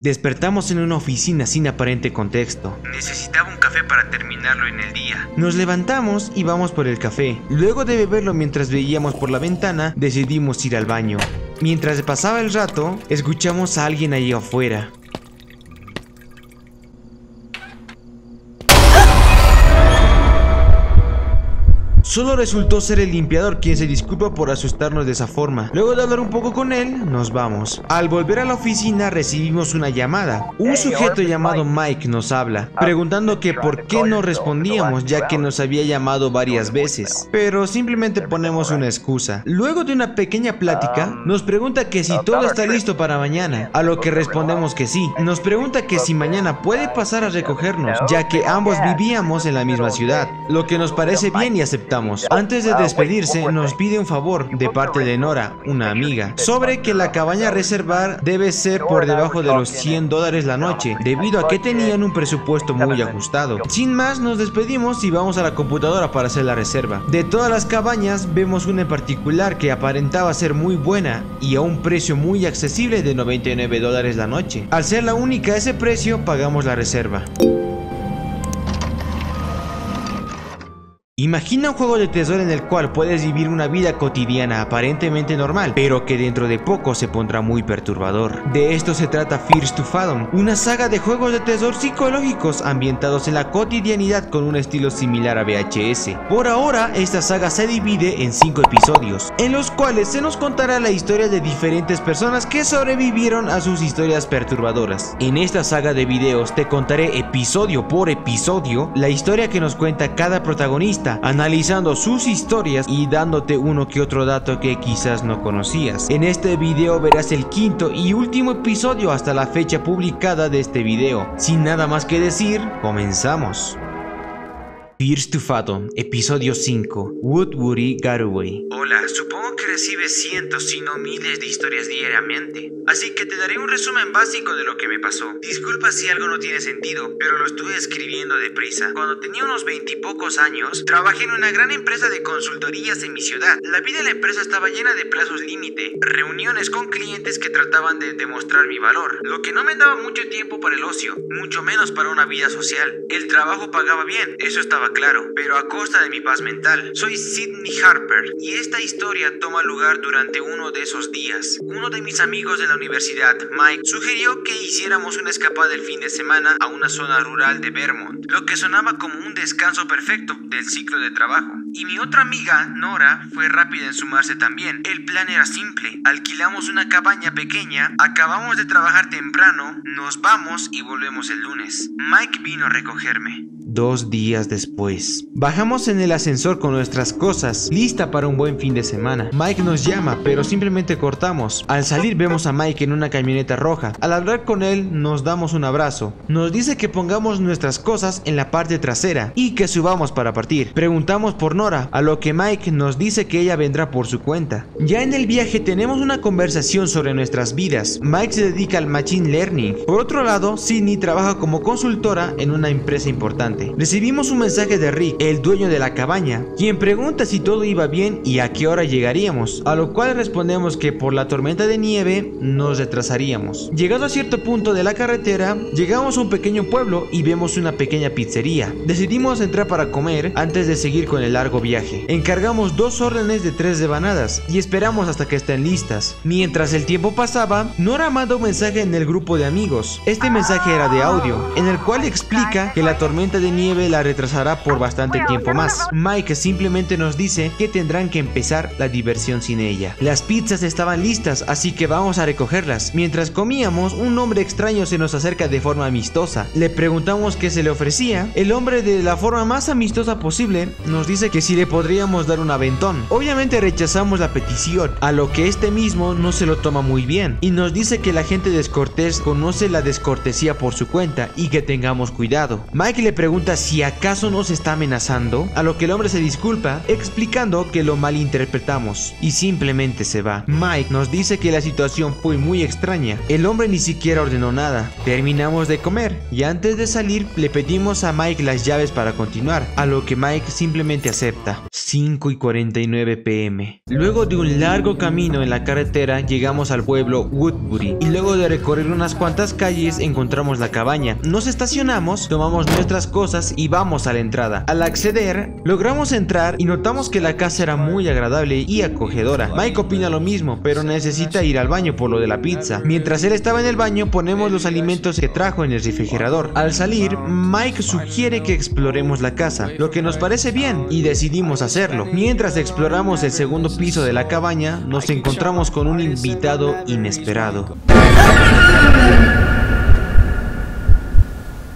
Despertamos en una oficina sin aparente contexto. Necesitaba un café para terminarlo en el día. Nos levantamos y vamos por el café. Luego de beberlo mientras veíamos por la ventana, decidimos ir al baño. Mientras pasaba el rato, escuchamos a alguien ahí afuera. Solo resultó ser el limpiador, quien se disculpa por asustarnos de esa forma. Luego de hablar un poco con él, nos vamos. Al volver a la oficina recibimos una llamada. Un sujeto llamado Mike nos habla, preguntando que por qué no respondíamos, ya que nos había llamado varias veces. Pero simplemente ponemos una excusa. Luego de una pequeña plática, nos pregunta que si todo está listo para mañana, a lo que respondemos que sí. Nos pregunta que si mañana puede pasar a recogernos, ya que ambos vivíamos en la misma ciudad, lo que nos parece bien y aceptamos. Antes de despedirse, nos pide un favor de parte de Nora, una amiga, sobre que la cabaña a reservar debe ser por debajo de los $100 la noche, debido a que tenían un presupuesto muy ajustado. Sin más, nos despedimos y vamos a la computadora para hacer la reserva. De todas las cabañas, vemos una en particular que aparentaba ser muy buena y a un precio muy accesible de $99 la noche. Al ser la única a ese precio, pagamos la reserva. Imagina un juego de terror en el cual puedes vivir una vida cotidiana aparentemente normal, pero que dentro de poco se pondrá muy perturbador. De esto se trata Fears to Fathom, una saga de juegos de terror psicológicos ambientados en la cotidianidad con un estilo similar a VHS. Por ahora, esta saga se divide en 5 episodios, en los cuales se nos contará la historia de diferentes personas que sobrevivieron a sus historias perturbadoras. En esta saga de videos te contaré episodio por episodio la historia que nos cuenta cada protagonista, analizando sus historias y dándote uno que otro dato que quizás no conocías. En este video verás el quinto y último episodio hasta la fecha publicada de este video. Sin nada más que decir, comenzamos. Fears to Fathom, episodio 5, Woodbury Gateway. Hola, supongo que recibes cientos si no miles de historias diariamente, así que te daré un resumen básico de lo que me pasó. Disculpa si algo no tiene sentido, pero lo estuve escribiendo deprisa. Cuando tenía unos 20 y pocos años, trabajé en una gran empresa de consultorías en mi ciudad. La vida de la empresa estaba llena de plazos límite, reuniones con clientes que trataban de demostrar mi valor, lo que no me daba mucho tiempo para el ocio, mucho menos para una vida social. El trabajo pagaba bien, eso estaba claro, pero a costa de mi paz mental. Soy Sidney Harper y esta historia toma lugar durante uno de esos días. Uno de mis amigos de la universidad, Mike, sugirió que hiciéramos una escapada el fin de semana a una zona rural de Vermont, lo que sonaba como un descanso perfecto del ciclo de trabajo. Y mi otra amiga, Nora, fue rápida en sumarse también. El plan era simple: alquilamos una cabaña pequeña, acabamos de trabajar temprano, nos vamos y volvemos el lunes. Mike vino a recogerme. 2 días después, bajamos en el ascensor con nuestras cosas, lista para un buen fin de semana. Mike nos llama, pero simplemente cortamos. Al salir vemos a Mike en una camioneta roja. Al hablar con él, nos damos un abrazo. Nos dice que pongamos nuestras cosas en la parte trasera y que subamos para partir. Preguntamos por Nora, a lo que Mike nos dice que ella vendrá por su cuenta. Ya en el viaje tenemos una conversación sobre nuestras vidas. Mike se dedica al Machine Learning. Por otro lado, Sidney trabaja como consultora en una empresa importante. Recibimos un mensaje de Rick, el dueño de la cabaña, quien pregunta si todo iba bien y a qué hora llegaríamos, a lo cual respondemos que por la tormenta de nieve nos retrasaríamos. Llegado a cierto punto de la carretera, llegamos a un pequeño pueblo y vemos una pequeña pizzería. Decidimos entrar para comer antes de seguir con el largo viaje. Encargamos 2 órdenes de 3 rebanadas y esperamos hasta que estén listas. Mientras el tiempo pasaba, Nora manda un mensaje en el grupo de amigos. Este mensaje era de audio, en el cual explica que la tormenta de nieve la retrasará por bastante tiempo más. Mike simplemente nos dice que tendrán que empezar la diversión sin ella. Las pizzas estaban listas, así que vamos a recogerlas. Mientras comíamos, un hombre extraño se nos acerca de forma amistosa. Le preguntamos qué se le ofrecía. El hombre, de la forma más amistosa posible, nos dice que si le podríamos dar un aventón. Obviamente rechazamos la petición, a lo que este mismo no se lo toma muy bien y nos dice que la gente descortés conoce la descortesía por su cuenta y que tengamos cuidado. Mike le pregunta pregunta si acaso nos está amenazando, a lo que el hombre se disculpa, explicando que lo malinterpretamos y simplemente se va. Mike nos dice que la situación fue muy extraña. El hombre ni siquiera ordenó nada. Terminamos de comer y antes de salir le pedimos a Mike las llaves para continuar, a lo que Mike simplemente acepta. 5:49 p.m. Luego de un largo camino en la carretera llegamos al pueblo Woodbury y luego de recorrer unas cuantas calles encontramos la cabaña. Nos estacionamos, tomamos nuestras cosas y vamos a la entrada. Al acceder, logramos entrar y notamos que la casa era muy agradable y acogedora. Mike opina lo mismo, pero necesita ir al baño por lo de la pizza. Mientras él estaba en el baño, ponemos los alimentos que trajo en el refrigerador. Al salir, Mike sugiere que exploremos la casa, lo que nos parece bien y decidimos hacerlo. Mientras exploramos el segundo piso de la cabaña, nos encontramos con un invitado inesperado.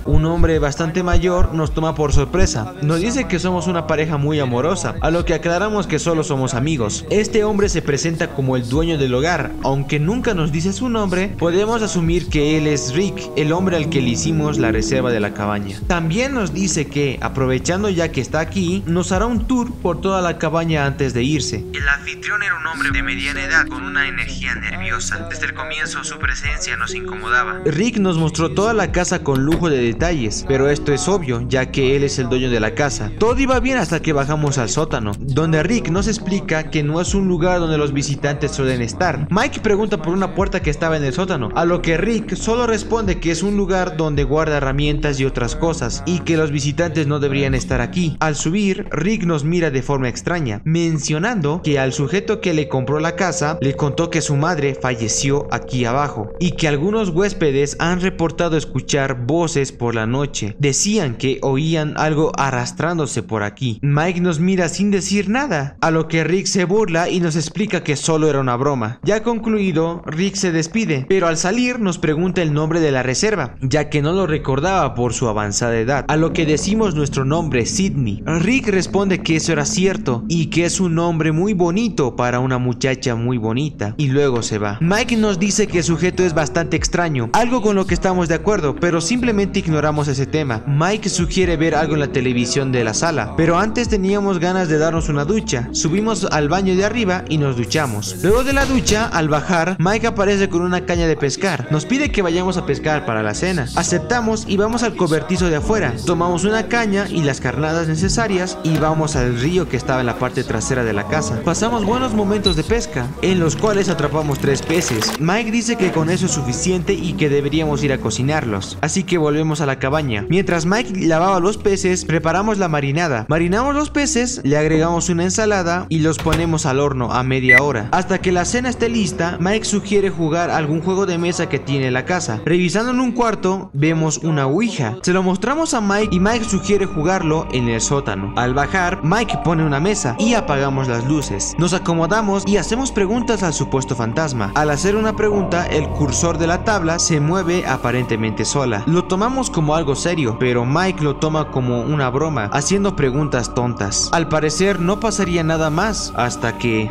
Un hombre bastante mayor nos toma por sorpresa. Nos dice que somos una pareja muy amorosa, a lo que aclaramos que solo somos amigos. Este hombre se presenta como el dueño del hogar. Aunque nunca nos dice su nombre, podemos asumir que él es Rick, el hombre al que le hicimos la reserva de la cabaña. También nos dice que, aprovechando ya que está aquí, nos hará un tour por toda la cabaña antes de irse. El anfitrión era un hombre de mediana edad con una energía nerviosa. Desde el comienzo su presencia nos incomodaba. Rick nos mostró toda la casa con lujo de detalles, pero esto es obvio, ya que él es el dueño de la casa. Todo iba bien hasta que bajamos al sótano, donde Rick nos explica que no es un lugar donde los visitantes suelen estar. Mike pregunta por una puerta que estaba en el sótano, a lo que Rick solo responde que es un lugar donde guarda herramientas y otras cosas, y que los visitantes no deberían estar aquí. Al subir, Rick nos mira de forma extraña, mencionando que al sujeto que le compró la casa le contó que su madre falleció aquí abajo, y que algunos huéspedes han reportado escuchar voces por la noche. Decían que oían algo arrastrándose por aquí. Mike nos mira sin decir nada, a lo que Rick se burla y nos explica que solo era una broma. Ya concluido, Rick se despide, pero al salir nos pregunta el nombre de la reserva, ya que no lo recordaba por su avanzada edad, a lo que decimos nuestro nombre, Sydney. Rick responde que eso era cierto y que es un nombre muy bonito para una muchacha muy bonita, y luego se va. Mike nos dice que el sujeto es bastante extraño, algo con lo que estamos de acuerdo, pero simplemente ignoramos ese tema. Mike sugiere ver algo en la televisión de la sala, pero antes teníamos ganas de darnos una ducha. Subimos al baño de arriba y nos duchamos. Luego de la ducha, al bajar, Mike aparece con una caña de pescar. Nos pide que vayamos a pescar para la cena. Aceptamos y vamos al cobertizo de afuera. Tomamos una caña y las carnadas necesarias y vamos al río que estaba en la parte trasera de la casa. Pasamos buenos momentos de pesca, en los cuales atrapamos 3 peces. Mike dice que con eso es suficiente y que deberíamos ir a cocinarlos, así que volvemos a la cabaña. Mientras Mike lavaba los peces, preparamos la marinada. Marinamos los peces, le agregamos una ensalada y los ponemos al horno a media hora. Hasta que la cena esté lista, Mike sugiere jugar algún juego de mesa que tiene la casa. Revisando en un cuarto, vemos una ouija. Se lo mostramos a Mike y Mike sugiere jugarlo en el sótano. Al bajar, Mike pone una mesa y apagamos las luces. Nos acomodamos y hacemos preguntas al supuesto fantasma. Al hacer una pregunta, el cursor de la tabla se mueve aparentemente sola. Lo tomamos como algo serio, pero Mike lo toma como una broma, haciendo preguntas tontas. Al parecer no pasaría nada más hasta que...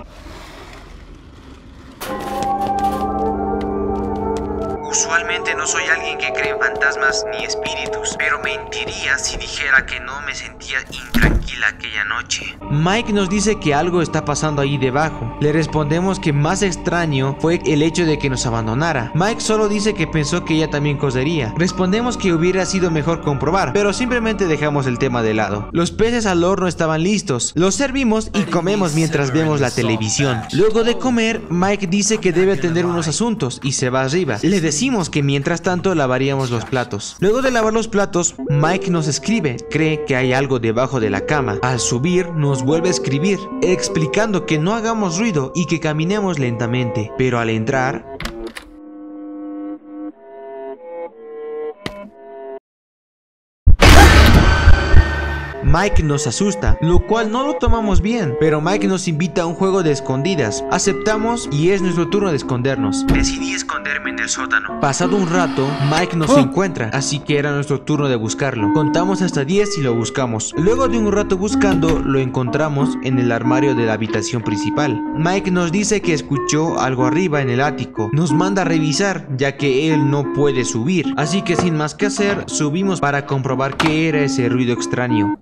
Usualmente no soy alguien que cree en fantasmas ni espíritus, pero mentiría si dijera que no me sentía intranquila aquella noche. Mike nos dice que algo está pasando ahí debajo. Le respondemos que más extraño fue el hecho de que nos abandonara. Mike solo dice que pensó que ella también cosería. Respondemos que hubiera sido mejor comprobar, pero simplemente dejamos el tema de lado. Los peces al horno estaban listos. Los servimos y comemos mientras vemos la televisión. Luego de comer, Mike dice que debe atender unos asuntos y se va arriba. Le decimos que mientras tanto lavaríamos los platos. Luego de lavar los platos, Mike nos escribe. Cree que hay algo debajo de la cama. Al subir, nos vuelve a escribir, explicando que no hagamos ruido y que caminemos lentamente. Pero al entrar... Mike nos asusta, lo cual no lo tomamos bien, pero Mike nos invita a un juego de escondidas. Aceptamos y es nuestro turno de escondernos. Decidí esconderme en el sótano. Pasado un rato, Mike nos encuentra, así que era nuestro turno de buscarlo. Contamos hasta 10 y lo buscamos. Luego de un rato buscando, lo encontramos en el armario de la habitación principal. Mike nos dice que escuchó algo arriba en el ático. Nos manda a revisar, ya que él no puede subir. Así que sin más que hacer, subimos para comprobar qué era ese ruido extraño.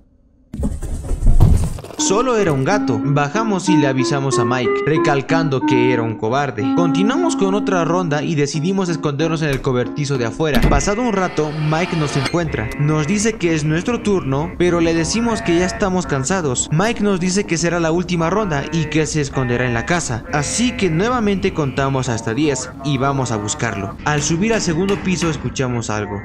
Solo era un gato. Bajamos y le avisamos a Mike, recalcando que era un cobarde. Continuamos con otra ronda y decidimos escondernos en el cobertizo de afuera. Pasado un rato, Mike nos encuentra. Nos dice que es nuestro turno, pero le decimos que ya estamos cansados. Mike nos dice que será la última ronda y que se esconderá en la casa. Así que nuevamente contamos hasta 10 y vamos a buscarlo. Al subir al segundo piso escuchamos algo.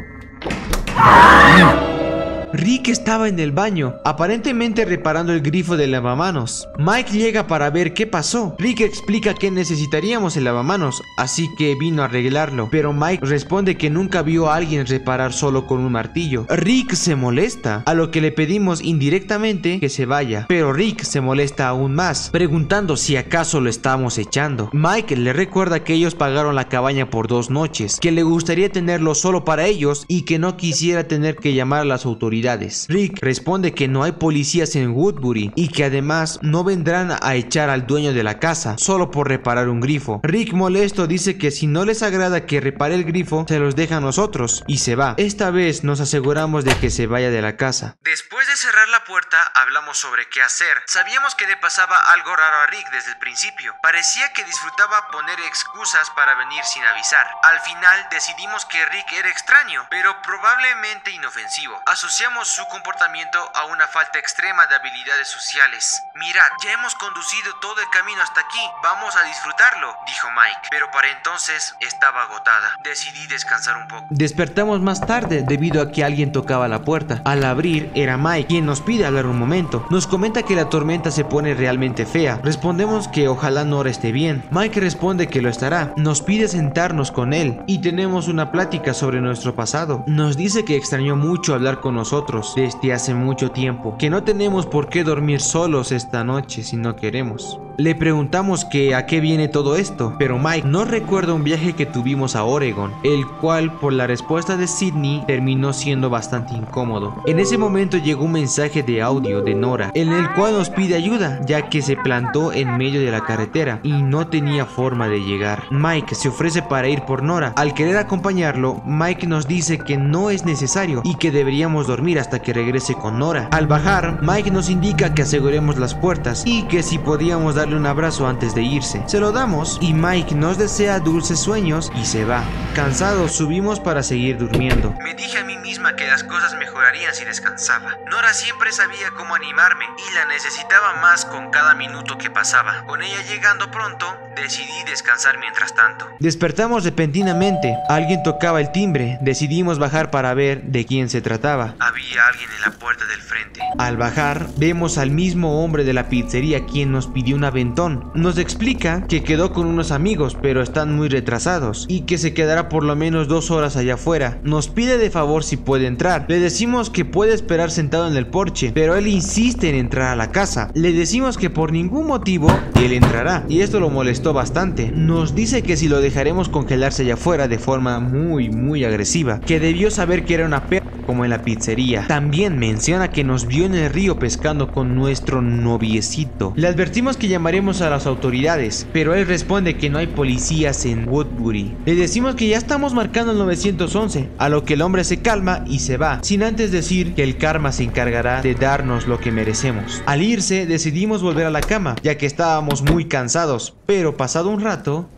Rick estaba en el baño, aparentemente reparando el grifo del lavamanos. Mike llega para ver qué pasó. Rick explica que necesitaríamos el lavamanos, así que vino a arreglarlo, pero Mike responde que nunca vio a alguien reparar solo con un martillo. Rick se molesta, a lo que le pedimos indirectamente que se vaya, pero Rick se molesta aún más, preguntando si acaso lo estamos echando. Mike le recuerda que ellos pagaron la cabaña por 2 noches, que le gustaría tenerlo solo para ellos y que no quisiera tener que llamar a las autoridades. Rick responde que no hay policías en Woodbury y que además no vendrán a echar al dueño de la casa solo por reparar un grifo. Rick, molesto, dice que si no les agrada que repare el grifo, se los deja a nosotros y se va. Esta vez nos aseguramos de que se vaya de la casa. Después de cerrar la puerta, hablamos sobre qué hacer. Sabíamos que le pasaba algo raro a Rick desde el principio. Parecía que disfrutaba poner excusas para venir sin avisar. Al final decidimos que Rick era extraño, pero probablemente inofensivo. Asociamos su comportamiento a una falta extrema de habilidades sociales. Mirad, ya hemos conducido todo el camino hasta aquí, vamos a disfrutarlo, dijo Mike, pero para entonces estaba agotada. Decidí descansar un poco. Despertamos más tarde debido a que alguien tocaba la puerta. Al abrir era Mike, quien nos pide hablar un momento. Nos comenta que la tormenta se pone realmente fea. Respondemos que ojalá Nora esté bien. Mike responde que lo estará. Nos pide sentarnos con él y tenemos una plática sobre nuestro pasado. Nos dice que extrañó mucho hablar con nosotros desde hace mucho tiempo, que no tenemos por qué dormir solos esta noche si no queremos. Le preguntamos que a qué viene todo esto, pero Mike no recuerda un viaje que tuvimos a Oregon, el cual por la respuesta de Sydney terminó siendo bastante incómodo. En ese momento llegó un mensaje de audio de Nora, en el cual nos pide ayuda, ya que se plantó en medio de la carretera y no tenía forma de llegar. Mike se ofrece para ir por Nora. Al querer acompañarlo, Mike nos dice que no es necesario y que deberíamos dormir hasta que regrese con Nora. Al bajar, Mike nos indica que aseguremos las puertas y que si podíamos darle un abrazo antes de irse. Se lo damos y Mike nos desea dulces sueños y se va. Cansados, subimos para seguir durmiendo. Me dije a mí misma que las cosas mejorarían si descansaba. Nora siempre sabía cómo animarme y la necesitaba más con cada minuto que pasaba. Con ella llegando pronto, decidí descansar mientras tanto. Despertamos repentinamente. Alguien tocaba el timbre. Decidimos bajar para ver de quién se trataba. Había alguien en la puerta del frente. Al bajar, vemos al mismo hombre de la pizzería quien nos pidió un aventón. Nos explica que quedó con unos amigos, pero están muy retrasados y que se quedará por lo menos 2 horas allá afuera. Nos pide de favor si puede entrar. Le decimos que puede esperar sentado en el porche, pero él insiste en entrar a la casa. Le decimos que por ningún motivo él entrará y esto lo molestó bastante. Nos dice que si lo dejaremos congelarse allá afuera de forma muy agresiva, que debió saber que era una perra como en la pizzería. También menciona que nos vio en el río pescando con nuestro noviecito. Le advertimos que llamaremos a las autoridades, pero él responde que no hay policías en Woodbury. Le decimos que ya estamos marcando el 911, a lo que el hombre se calma y se va, sin antes decir que el karma se encargará de darnos lo que merecemos. Al irse, decidimos volver a la cama, ya que estábamos muy cansados, pero pasado un rato...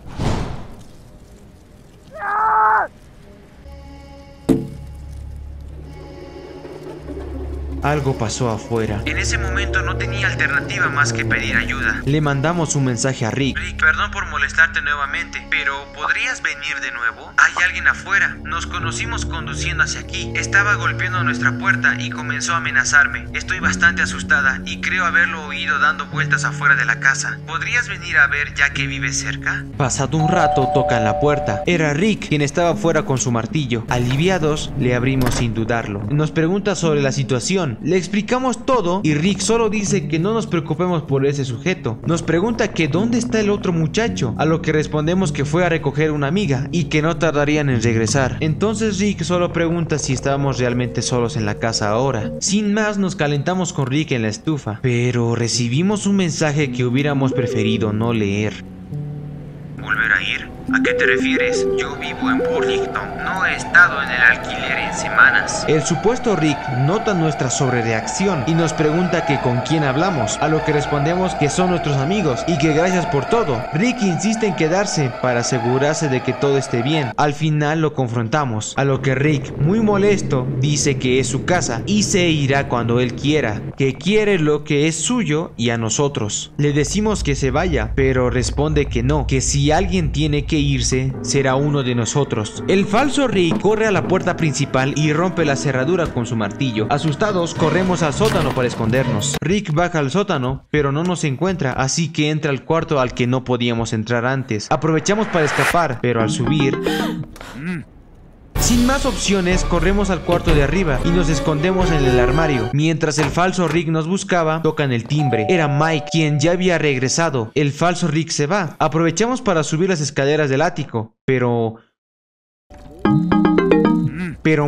Algo pasó afuera. En ese momento no tenía alternativa más que pedir ayuda. Le mandamos un mensaje a Rick. Rick, perdón por molestarte nuevamente, pero ¿podrías venir de nuevo? Hay alguien afuera. Nos conocimos conduciendo hacia aquí. Estaba golpeando nuestra puerta y comenzó a amenazarme. Estoy bastante asustada y creo haberlo oído dando vueltas afuera de la casa. ¿Podrías venir a ver ya que vives cerca? Pasado un rato tocan la puerta. Era Rick quien estaba afuera con su martillo. Aliviados, le abrimos sin dudarlo. Nos pregunta sobre la situación habitación. Le explicamos todo y Rick solo dice que no nos preocupemos por ese sujeto. Nos pregunta que dónde está el otro muchacho, a lo que respondemos que fue a recoger una amiga y que no tardarían en regresar. Entonces Rick solo pregunta si estábamos realmente solos en la casa ahora. Sin más, nos calentamos con Rick en la estufa, pero recibimos un mensaje que hubiéramos preferido no leer. ¿Volver a ir? ¿A qué te refieres? Yo vivo en Burlington. No he estado en el alquiler en semanas. El supuesto Rick nota nuestra sobrereacción y nos pregunta que con quién hablamos, a lo que respondemos que son nuestros amigos y que gracias por todo. Rick insiste en quedarse para asegurarse de que todo esté bien. Al final lo confrontamos, a lo que Rick, muy molesto, dice que es su casa y se irá cuando él quiera, que quiere lo que es suyo y a nosotros. Le decimos que se vaya, pero responde que no, que si alguien tiene que irse, será uno de nosotros. El falso Rick corre a la puerta principal y rompe la cerradura con su martillo. Asustados, corremos al sótano para escondernos. Rick baja al sótano, pero no nos encuentra, así que entra al cuarto al que no podíamos entrar antes. Aprovechamos para escapar, pero al subir... Sin más opciones, corremos al cuarto de arriba y nos escondemos en el armario. Mientras el falso Rick nos buscaba, tocan el timbre. Era Mike, quien ya había regresado. El falso Rick se va. Aprovechamos para subir las escaleras del ático, pero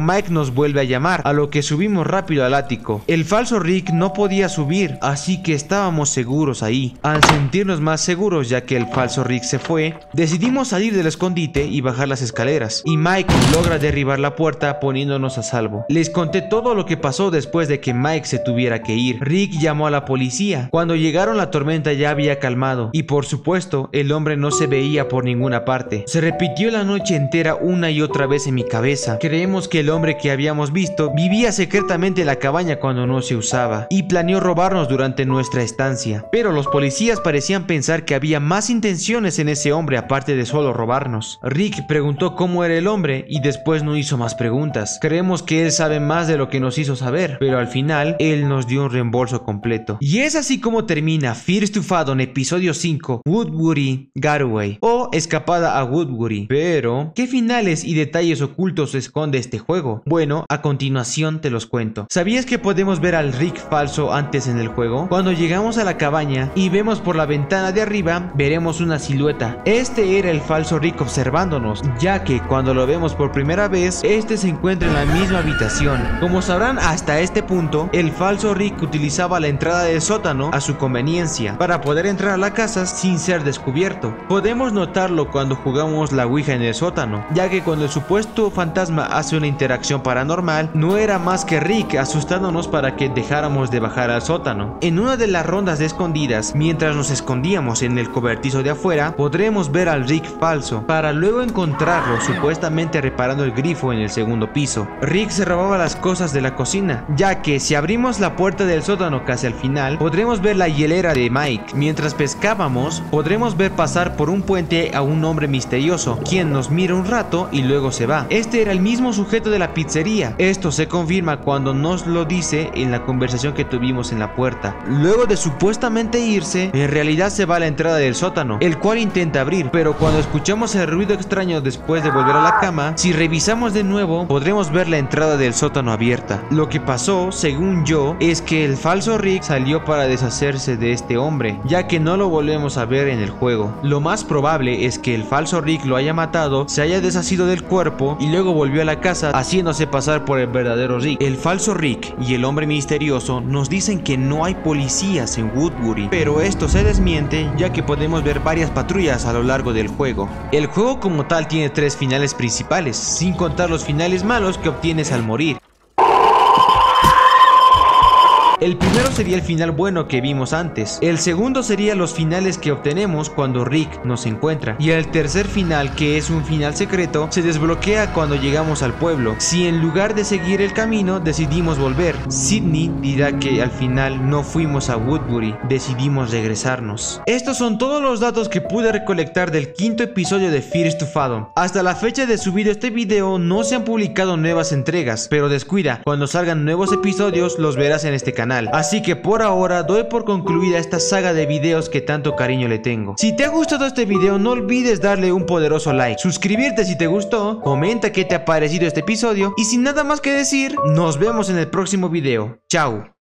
Mike nos vuelve a llamar, a lo que subimos rápido al ático. El falso Rick no podía subir, así que estábamos seguros ahí. Al sentirnos más seguros ya que el falso Rick se fue, decidimos salir del escondite y bajar las escaleras, y Mike logra derribar la puerta poniéndonos a salvo. Les conté todo lo que pasó después de que Mike se tuviera que ir. Rick llamó a la policía. Cuando llegaron, la tormenta ya había calmado y por supuesto el hombre no se veía por ninguna parte. Se repitió la noche entera una y otra vez en mi cabeza. Creemos que el hombre que habíamos visto vivía secretamente en la cabaña cuando no se usaba y planeó robarnos durante nuestra estancia, pero los policías parecían pensar que había más intenciones en ese hombre aparte de solo robarnos. Rick preguntó cómo era el hombre y después no hizo más preguntas. Creemos que él sabe más de lo que nos hizo saber, pero al final él nos dio un reembolso completo. Y es así como termina Fear to Fathom episodio 5, Woodbury Getaway, o Escapada a Woodbury. Pero, ¿qué finales y detalles ocultos esconde este juego? Bueno, a continuación te los cuento. ¿Sabías que podemos ver al Rick falso antes en el juego? Cuando llegamos a la cabaña y vemos por la ventana de arriba, veremos una silueta. Este era el falso Rick observándonos, ya que cuando lo vemos por primera vez, este se encuentra en la misma habitación. Como sabrán, hasta este punto, el falso Rick utilizaba la entrada del sótano a su conveniencia, para poder entrar a la casa sin ser descubierto. Podemos notarlo cuando jugamos la Ouija en el sótano, ya que cuando el supuesto fantasma hace una interacción paranormal, no era más que Rick asustándonos para que dejáramos de bajar al sótano. En una de las rondas de escondidas, mientras nos escondíamos en el cobertizo de afuera, podremos ver al Rick falso, para luego encontrarlo supuestamente reparando el grifo en el segundo piso. Rick se robaba las cosas de la cocina, ya que si abrimos la puerta del sótano casi al final, podremos ver la hielera de Mike. Mientras pescábamos, podremos ver pasar por un puente a un hombre misterioso, quien nos mira un rato y luego se va. Este era el mismo sujeto de la pizzería. Esto se confirma cuando nos lo dice en la conversación que tuvimos en la puerta. Luego de supuestamente irse, en realidad se va a la entrada del sótano, el cual intenta abrir, pero cuando escuchamos el ruido extraño después de volver a la cama, si revisamos de nuevo, podremos ver la entrada del sótano abierta. Lo que pasó, según yo, es que el falso Rick salió para deshacerse de este hombre, ya que no lo volvemos a ver en el juego. Lo más probable es que el falso Rick lo haya matado, se haya deshacido del cuerpo y luego volvió a la casa haciéndose pasar por el verdadero Rick. El falso Rick y el hombre misterioso nos dicen que no hay policías en Woodbury, pero esto se desmiente ya que podemos ver varias patrullas a lo largo del juego. El juego como tal tiene 3 finales principales, sin contar los finales malos que obtienes al morir. El primero sería el final bueno que vimos antes. El segundo sería los finales que obtenemos cuando Rick nos encuentra. Y el tercer final, que es un final secreto, se desbloquea cuando llegamos al pueblo. Si en lugar de seguir el camino decidimos volver, Sidney dirá que al final no fuimos a Woodbury, decidimos regresarnos. Estos son todos los datos que pude recolectar del 5º episodio de Fear to Fathom. Hasta la fecha de subir este video no se han publicado nuevas entregas, pero descuida, cuando salgan nuevos episodios los verás en este canal. canal. Así que por ahora doy por concluida esta saga de videos que tanto cariño le tengo. Si te ha gustado este video, no olvides darle un poderoso like, suscribirte si te gustó, comenta qué te ha parecido este episodio y sin nada más que decir, nos vemos en el próximo video. Chao.